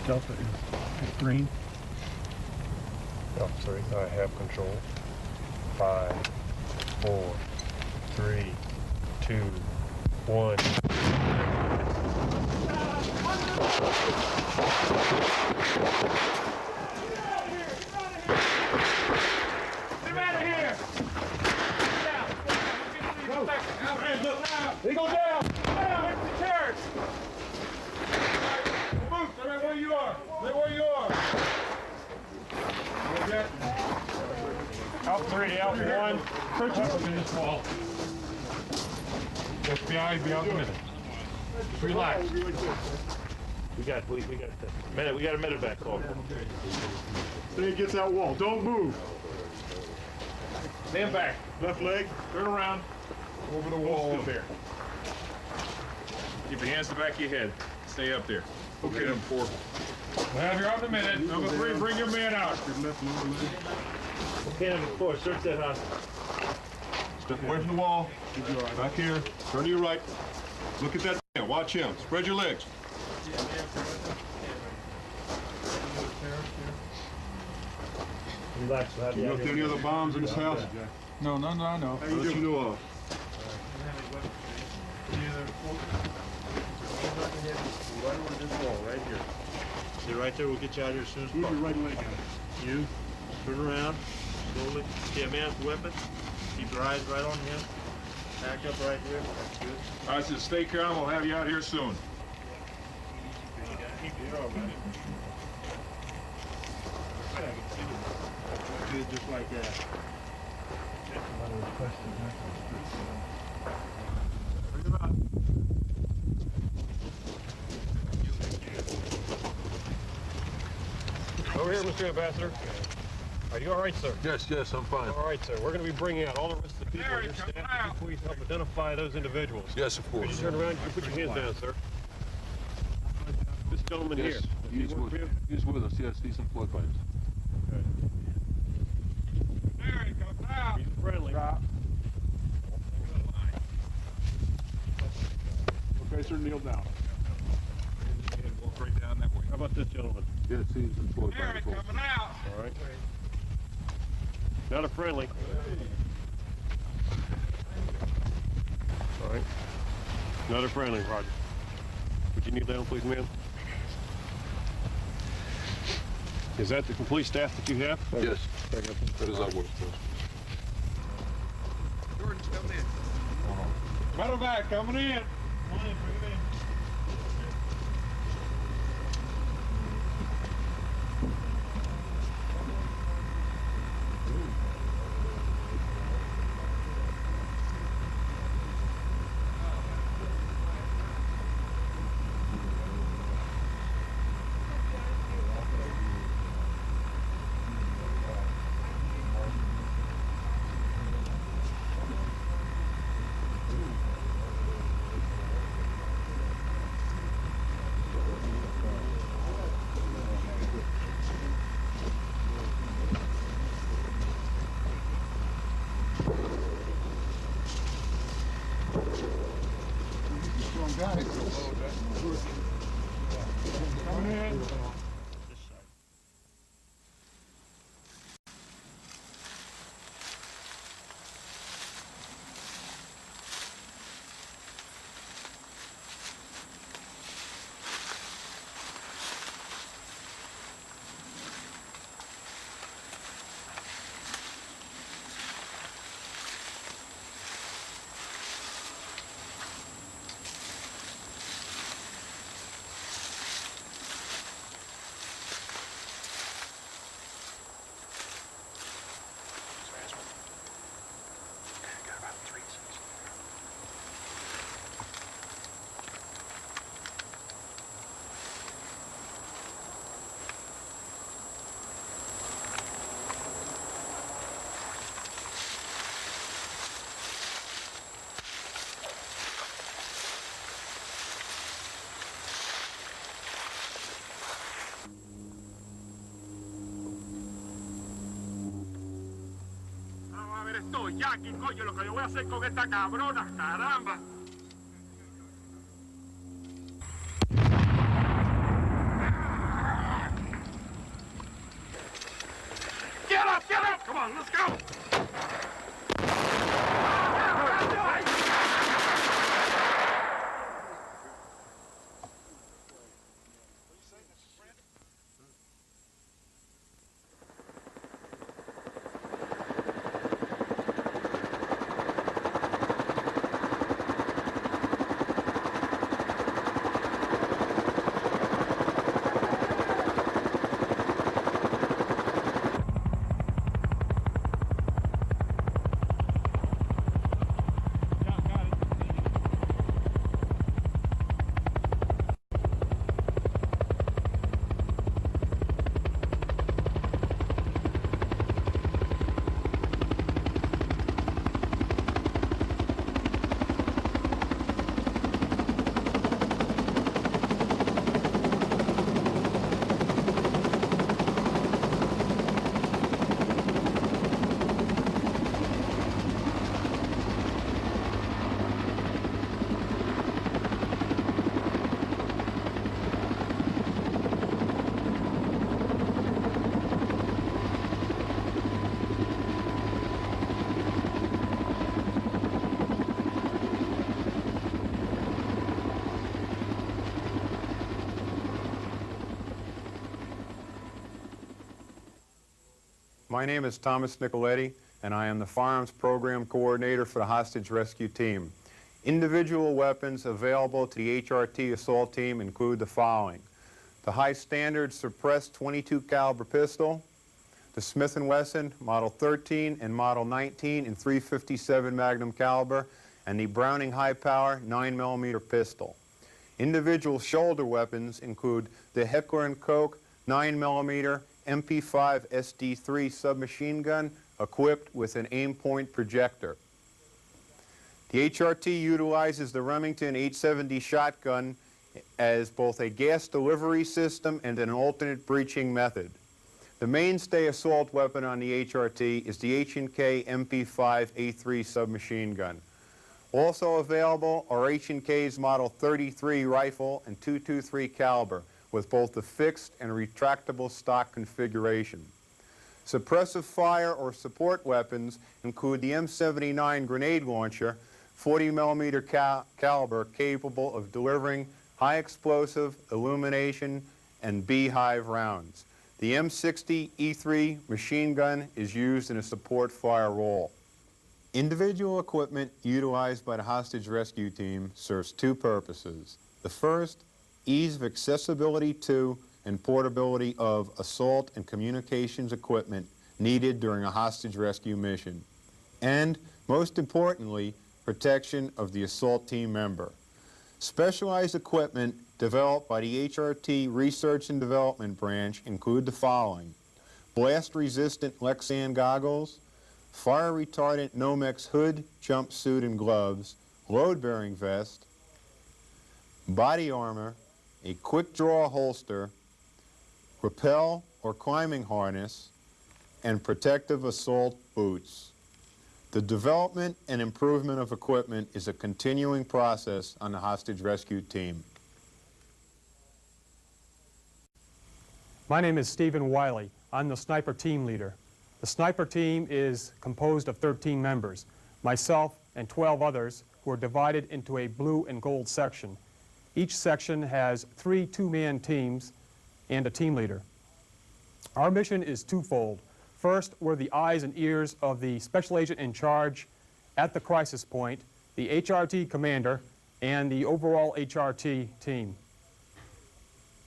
Delta is green. Delta 3, I have control. 5, 4, 3, 2, 1. Get out of here! Go! He goes down! Down! It's the church! Move! Stay right where you are! Stay where you are! Out 3, out 1. Up in this wall. FBI, be out in a minute. Relax. We got a medevac call. Stay against that wall. Don't move. Stand back. Left leg. Turn around. Over the wall Up there. Keep your hands to the back of your head. Stay up there. Okay. Number 4. Well, you're out in a minute. Number 3, bring your man out. Your left lower leg. Okay, number 4, search that house. Step away from the wall. Back here. Turn to your right. Look at that man. Watch him. Spread your legs. Relax. Do you know if there are any other bombs in this house? No. That you know of. Right over this wall, right here. Stay right there, we'll get you out of here as soon as possible. Move your right leg out. You, turn around, slowly. Okay, a man with a weapon. Keep your eyes right on him. Back up right here. That's good. I said stay calm. We'll have you out here soon. You're all right. Good, just like that. Bring him out. Over here, Mr. Ambassador. Are you all right, sir? Yes, I'm fine. All right, sir. We're going to be bringing out all the rest of the people on your staff. Could you please help identify those individuals? Yes, of Could you course. turn around? You put your hands down, sir. This gentleman here. Yes, Does he he's work for you? he's with us. Yes, he's employed by us. There he comes out. He's friendly. Okay, sir, kneel down. Walk right down that way. How about this gentleman? Yes, he's employed There by he us. coming out. All right. Not a friendly. All right. Not a friendly, Roger. Would you kneel down, please, ma'am? Is that the complete staff that you have? Yes, that is our work. Jordan's coming in. Medevac coming in. Come on in, bring him in. Coming in. This side. Vamos a ver esto, Jackie, coño, lo que yo voy a hacer con esta cabrona, caramba. Get up, get up! Come on, let's go! My name is Thomas Nicoletti, and I am the Firearms Program Coordinator for the Hostage Rescue Team. Individual weapons available to the HRT Assault Team include the following: the High Standard Suppressed .22 caliber pistol, the Smith & Wesson Model 13 and Model 19 in .357 Magnum caliber, and the Browning High Power 9mm pistol. Individual shoulder weapons include the Heckler & Koch 9mm MP5 SD3 submachine gun equipped with an aim point projector. The HRT utilizes the Remington 870 shotgun as both a gas delivery system and an alternate breaching method. The mainstay assault weapon on the HRT is the H&K MP5 A3 submachine gun. Also available are H&K's Model 33 rifle and .223 caliber with both the fixed and retractable stock configuration. Suppressive fire or support weapons include the M79 grenade launcher, 40mm caliber capable of delivering high explosive, illumination, and beehive rounds. The M60 E3 machine gun is used in a support fire role. Individual equipment utilized by the hostage rescue team serves two purposes. The first, ease of accessibility to and portability of assault and communications equipment needed during a hostage rescue mission. And, most importantly, protection of the assault team member. Specialized equipment developed by the HRT Research and Development Branch include the following: blast-resistant Lexan goggles, fire-retardant Nomex hood, jumpsuit, and gloves, load-bearing vest, body armor, a quick-draw holster, rappel or climbing harness, and protective assault boots. The development and improvement of equipment is a continuing process on the hostage rescue team. My name is Stephen Wiley. I'm the sniper team leader. The sniper team is composed of 13 members, myself and 12 others who are divided into a blue and gold section. Each section has 3 two-man teams and a team leader. Our mission is twofold. First, we're the eyes and ears of the special agent in charge at the crisis point, the HRT commander, and the overall HRT team.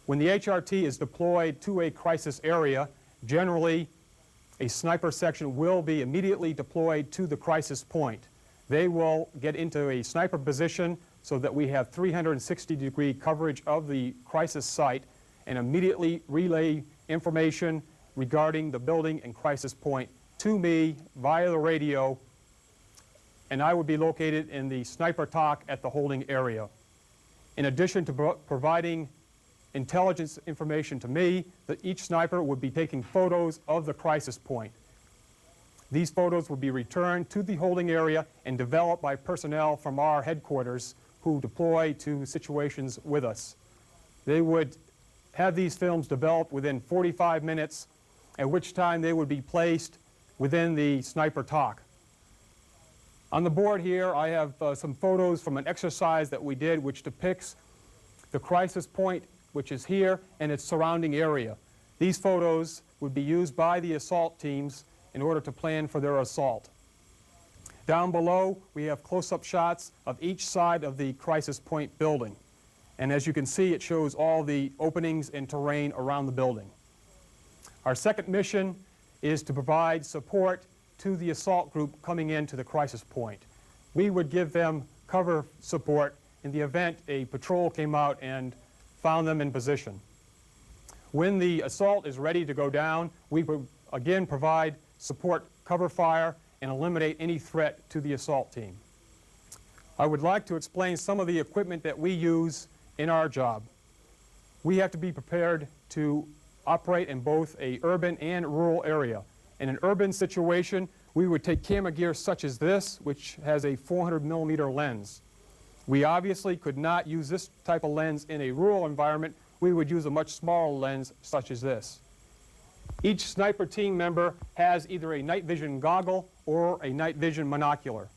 When the HRT is deployed to a crisis area, generally a sniper section will be immediately deployed to the crisis point. They will get into a sniper position so that we have 360-degree coverage of the crisis site and immediately relay information regarding the building and crisis point to me via the radio, and I would be located in the sniper TOC at the holding area. In addition to providing intelligence information to me, that each sniper would be taking photos of the crisis point. These photos would be returned to the holding area and developed by personnel from our headquarters who deploy to situations with us. They would have these films developed within 45 minutes, at which time they would be placed within the sniper TOC. On the board here, I have some photos from an exercise that we did which depicts the crisis point, which is here, and its surrounding area. These photos would be used by the assault teams in order to plan for their assault. Down below, we have close-up shots of each side of the crisis point building. And as you can see, it shows all the openings and terrain around the building. Our second mission is to provide support to the assault group coming into the crisis point. We would give them cover support in the event a patrol came out and found them in position. When the assault is ready to go down, we would again provide support, cover fire, and eliminate any threat to the assault team. I would like to explain some of the equipment that we use in our job. We have to be prepared to operate in both an urban and rural area. In an urban situation, we would take camera gear such as this, which has a 400mm lens. We obviously could not use this type of lens in a rural environment. We would use a much smaller lens such as this. Each sniper team member has either a night vision goggle or a night vision monocular.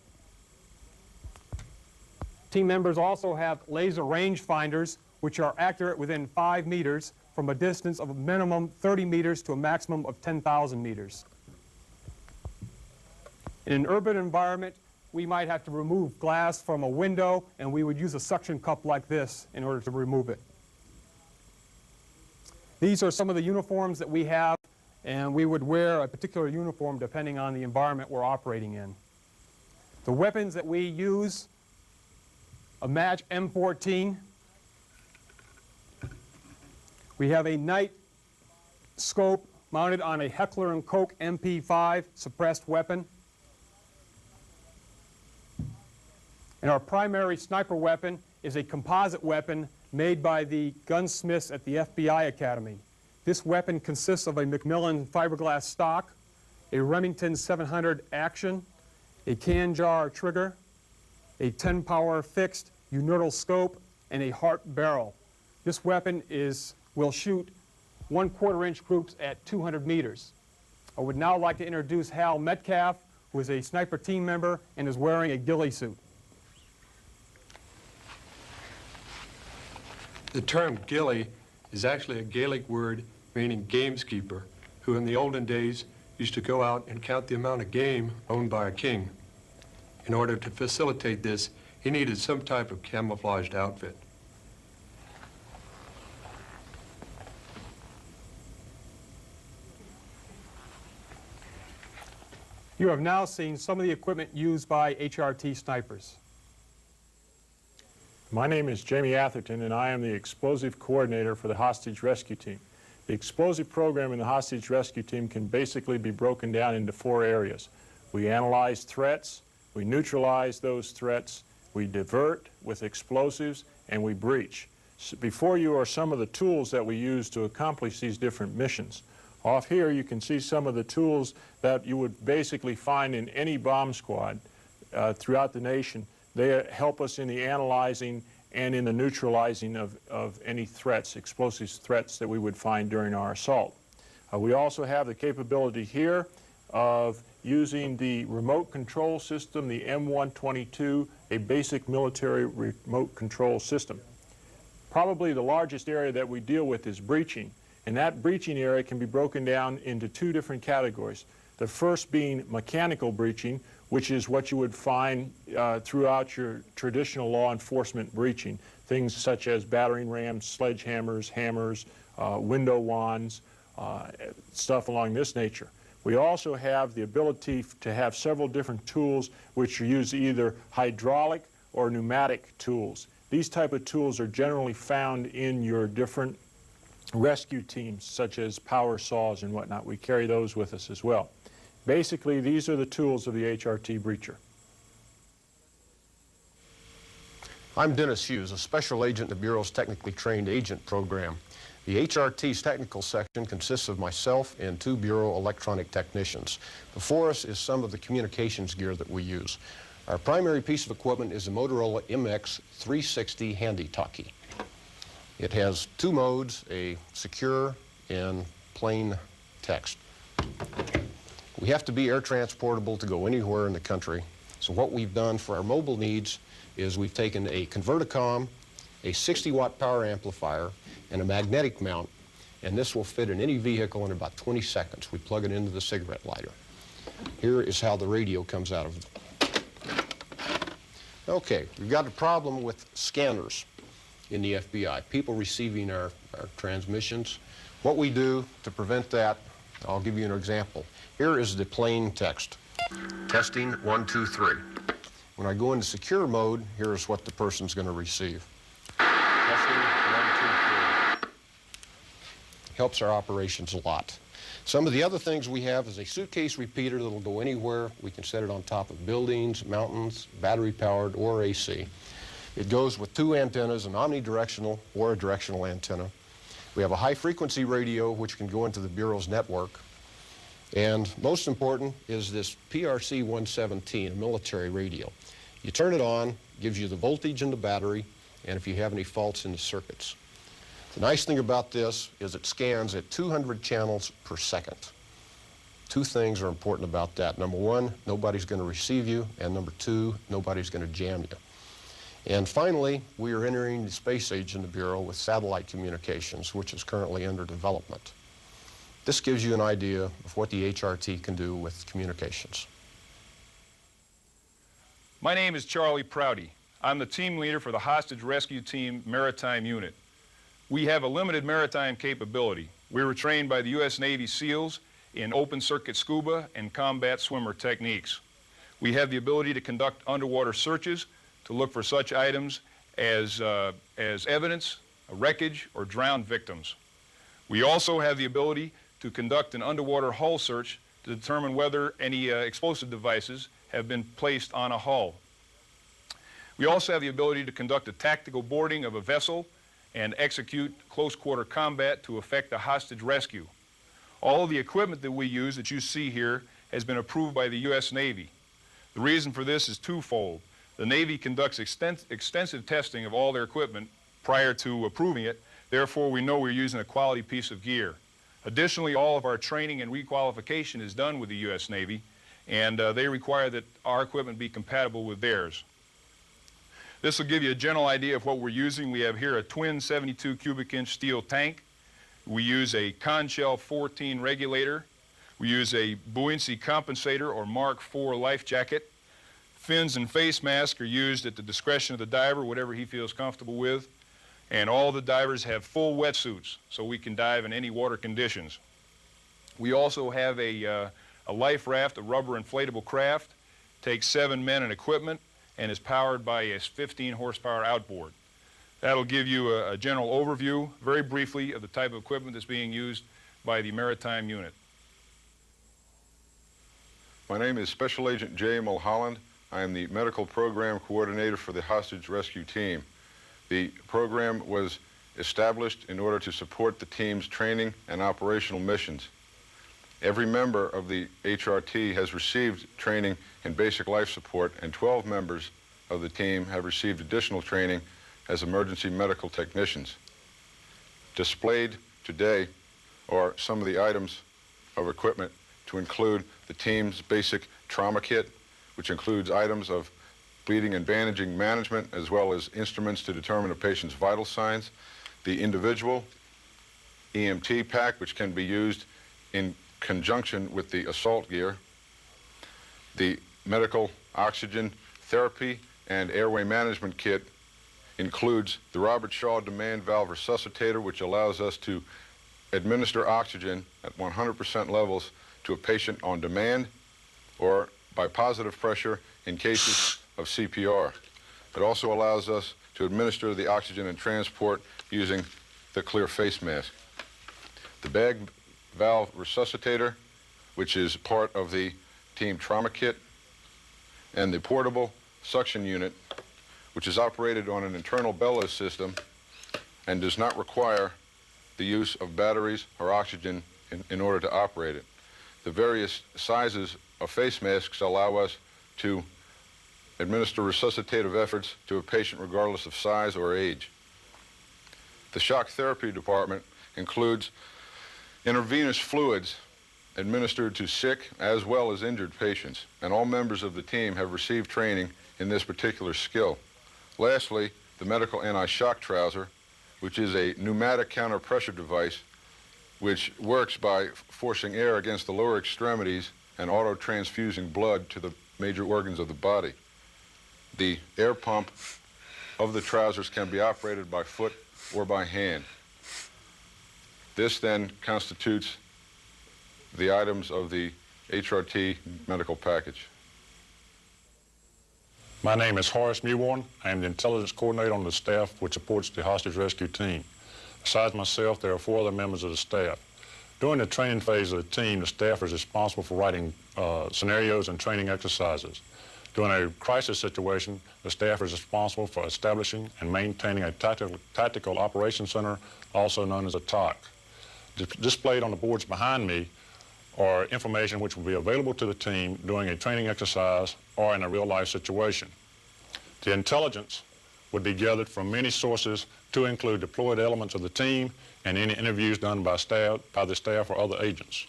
Team members also have laser range finders, which are accurate within 5 meters from a distance of a minimum 30 meters to a maximum of 10,000 meters. In an urban environment, we might have to remove glass from a window, and we would use a suction cup like this in order to remove it. These are some of the uniforms that we have, and we would wear a particular uniform depending on the environment we're operating in. The weapons that we use: a match M14. We have a night scope mounted on a Heckler & Koch MP5 suppressed weapon. And our primary sniper weapon is a composite weapon made by the gunsmiths at the FBI Academy. This weapon consists of a Macmillan fiberglass stock, a Remington 700 action, a can jar trigger, a 10-power fixed unilateral scope, and a Hart barrel. This weapon will shoot 1/4-inch groups at 200 meters. I would now like to introduce Hal Metcalf, who is a sniper team member and is wearing a ghillie suit. The term ghillie is actually a Gaelic word meaning gameskeeper, who in the olden days used to go out and count the amount of game owned by a king. In order to facilitate this, he needed some type of camouflaged outfit. You have now seen some of the equipment used by HRT snipers. My name is Jamie Atherton, and I am the explosive coordinator for the hostage rescue team. The explosive program in the hostage rescue team can basically be broken down into 4 areas. We analyze threats, we neutralize those threats, we divert with explosives, and we breach. Before you are some of the tools that we use to accomplish these different missions. Off here you can see some of the tools that you would basically find in any bomb squad throughout the nation. They help us in the analyzing and in the neutralizing of any threats, explosive threats that we would find during our assault. We also have the capability here of using the remote control system, the M122, a basic military remote control system. Probably the largest area that we deal with is breaching, and that breaching area can be broken down into two different categories. The first being mechanical breaching, which is what you would find throughout your traditional law enforcement breaching, things such as battering rams, sledgehammers, hammers, window wands, stuff along this nature. We also have the ability to have several different tools which are used, either hydraulic or pneumatic tools. These type of tools are generally found in your different rescue teams, such as power saws and whatnot. We carry those with us as well. Basically, these are the tools of the HRT breacher. I'm Dennis Hughes, a special agent in the Bureau's Technically Trained Agent Program. The HRT's technical section consists of myself and 2 Bureau electronic technicians. Before us is some of the communications gear that we use. Our primary piece of equipment is the Motorola MX360 Handy Talkie. It has 2 modes, a secure and plain text. We have to be air transportable to go anywhere in the country. So what we've done for our mobile needs is we've taken a Converticom, a 60-watt power amplifier, and a magnetic mount, and this will fit in any vehicle in about 20 seconds. We plug it into the cigarette lighter. Here is how the radio comes out of it. Okay, we've got a problem with scanners in the FBI, people receiving our transmissions. What we do to prevent that, I'll give you an example. Here is the plain text. Testing 1, 2, 3. When I go into secure mode, here's what the person's going to receive. Testing 1, 2, 3. Helps our operations a lot. Some of the other things we have is a suitcase repeater that'll go anywhere. We can set it on top of buildings, mountains, battery-powered, or AC. It goes with 2 antennas, an omnidirectional or a directional antenna. We have a high-frequency radio, which can go into the Bureau's network. And most important is this PRC 117, a military radio. You turn it on, gives you the voltage in the battery, and if you have any faults in the circuits. The nice thing about this is it scans at 200 channels per second. 2 things are important about that. Number 1, nobody's going to receive you, and number 2, nobody's going to jam you. And finally, we are entering the space age in the Bureau with satellite communications, which is currently under development. This gives you an idea of what the HRT can do with communications. My name is Charlie Prouty. I'm the team leader for the Hostage Rescue Team Maritime Unit. We have a limited maritime capability. We were trained by the U.S. Navy SEALs in open circuit scuba and combat swimmer techniques. We have the ability to conduct underwater searches to look for such items as evidence, wreckage, or drowned victims. We also have the ability to conduct an underwater hull search to determine whether any explosive devices have been placed on a hull. We also have the ability to conduct a tactical boarding of a vessel and execute close quarter combat to effect a hostage rescue. All of the equipment that we use that you see here has been approved by the U.S. Navy. The reason for this is twofold. The Navy conducts extensive testing of all their equipment prior to approving it. Therefore, we know we're using a quality piece of gear. Additionally, all of our training and requalification is done with the U.S. Navy, and they require that our equipment be compatible with theirs. This will give you a general idea of what we're using. We have here a twin 72 cubic inch steel tank. We use a Conchel 14 regulator. We use a buoyancy compensator or Mark IV life jacket. Fins and face masks are used at the discretion of the diver, whatever he feels comfortable with. And all the divers have full wetsuits, so we can dive in any water conditions. We also have a life raft, a rubber inflatable craft, takes 7 men and equipment, and is powered by a 15 horsepower outboard. That'll give you a general overview, very briefly, of the type of equipment that's being used by the Maritime Unit. My name is Special Agent J. Mulholland. I am the Medical Program Coordinator for the Hostage Rescue Team. The program was established in order to support the team's training and operational missions. Every member of the HRT has received training in basic life support, and 12 members of the team have received additional training as emergency medical technicians. Displayed today are some of the items of equipment to include the team's basic trauma kit, which includes items of bleeding and bandaging management, as well as instruments to determine a patient's vital signs, the individual EMT pack, which can be used in conjunction with the assault gear, the medical oxygen therapy and airway management kit includes the Robert Shaw demand valve resuscitator, which allows us to administer oxygen at 100% levels to a patient on demand or by positive pressure in cases of CPR. It also allows us to administer the oxygen and transport using the clear face mask. The bag valve resuscitator, which is part of the team trauma kit, and the portable suction unit, which is operated on an internal bellows system and does not require the use of batteries or oxygen in order to operate it. The various sizes of face masks allow us to administer resuscitative efforts to a patient regardless of size or age. The shock therapy department includes intravenous fluids administered to sick as well as injured patients, and all members of the team have received training in this particular skill. Lastly, the medical anti-shock trouser, which is a pneumatic counter-pressure device which works by forcing air against the lower extremities and auto-transfusing blood to the major organs of the body. The air pump of the trousers can be operated by foot or by hand. This then constitutes the items of the HRT medical package. My name is Horace Mewborn. I am the intelligence coordinator on the staff which supports the hostage rescue team. Besides myself, there are 4 other members of the staff. During the training phase of the team, the staff is responsible for writing scenarios and training exercises. During a crisis situation, the staff is responsible for establishing and maintaining a tactical operations center, also known as a TOC. Displayed on the boards behind me are information which will be available to the team during a training exercise or in a real-life situation. The intelligence would be gathered from many sources to include deployed elements of the team and any interviews done by the staff or other agents.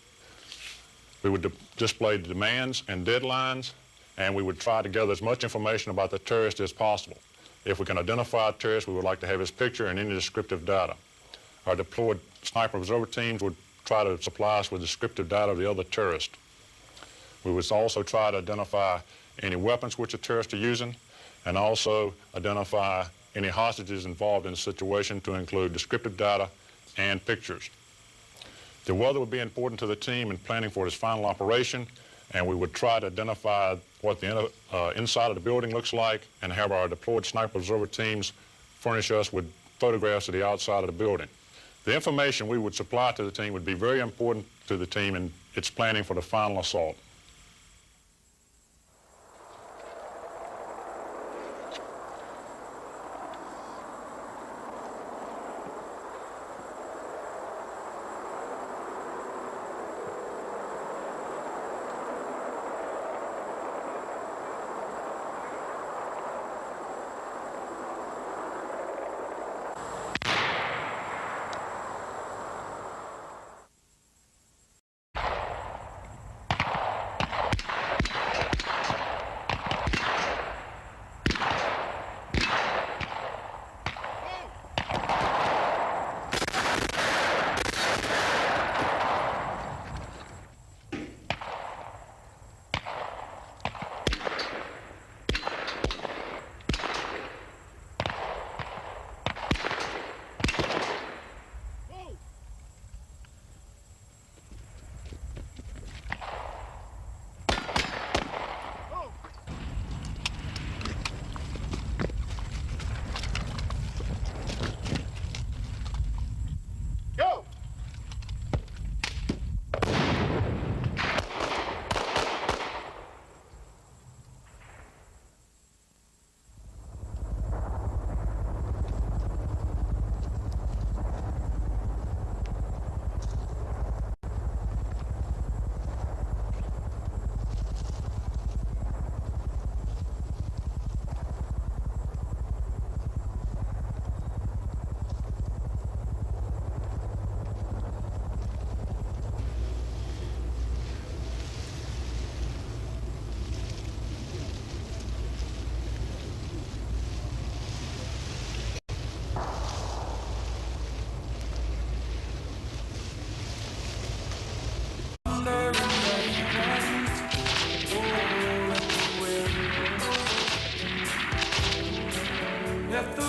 We would display the demands and deadlines, and we would try to gather as much information about the terrorist as possible. If we can identify a terrorist, we would like to have his picture and any descriptive data. Our deployed sniper observer teams would try to supply us with descriptive data of the other terrorist. We would also try to identify any weapons which the terrorists are using, and also identify any hostages involved in the situation to include descriptive data and pictures. The weather would be important to the team in planning for its final operation, and we would try to identify what the inside of the building looks like and have our deployed sniper observer teams furnish us with photographs of the outside of the building. The information we would supply to the team would be very important to the team in its planning for the final assault. death